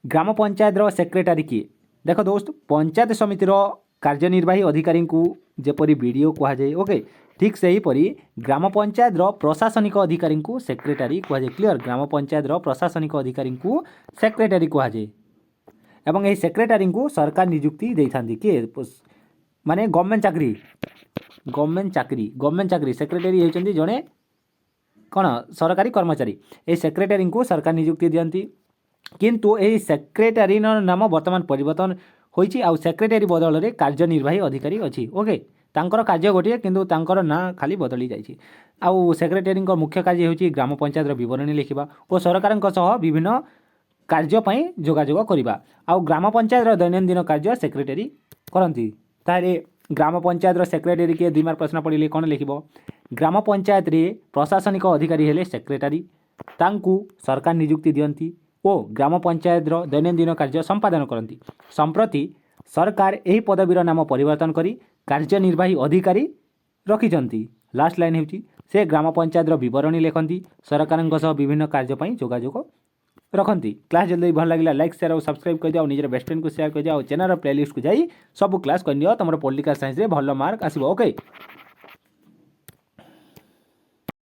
ग्राम panchayat secretary किए देख दोस्त पंचायत समितिर कार्यनिर्वाही अधिकारी को जेपरी वीडियो कह जाए ओके ठीक से हीपरी ग्राम पंचायत प्रशासनिक अधिकारी को सेक्रेटारी कह जाए क्लियर ग्राम पंचायत प्रशासनिक अधिकारी को सेक्रेटारी कह जाए एवं यही सेक्रेटारी को सरकार नियुक्ति दे था किए माने गवर्नमेंट चाकरी सेक्रेटारी होती जड़े कौन सरकारी कर्मचारी ये सेक्रेटारी को सरकार नियुक्ति दियंती किंतु यही सेक्रेटारी नाम वर्तमान परिवर्तन होइछि आउ सेक्रेटारी बदल में कार्यनिर्वाही अधिकारी अच्छी ओके तांकर कार्य गोटे किंतु तांकर ना खाली बदली जाइछि आउ सेक्रेटारी मुख्य कार्य होइछि ग्राम पंचायत विवरणी लिखिबा और सरकार विभिन्न कार्य पई जोगाजोग करबा आउ ग्राम पंचायत दैनंदिन कार्य सेक्रेटारी करंती तारे ग्राम पंचायत सेक्रेटारी के 2 मार्क प्रश्न पड़िले कौन लिखिबो ग्राम पंचायत रे प्रशासनिक अधिकारी हेले सेक्रेटारी तांकु सरकार नियुक्ति दियंती ओ ग्राम पंचायत दैनंदिन कार्य संपादन करती संप्रति सरकार यही पदवीर नाम परिवर्तन करी कार्यनिर्वाही अधिकारी रखिछंती लास्ट लाइन होची से ग्राम पंचायत विवरणी लिखती सरकार विभिन्न कार्य जोगाजोग रखती क्लास जल्दी भल लगे लाइक शेयर और सब्सक्राइब कर दिया निजर बेस्ट फ्रेंड को शेयर कर दिया और चैनल प्लेलिस्ट को जाई सब क्लास कर दियो तुम पॉलिटिकल साइंस रे भल मार्क आसीबो ओके।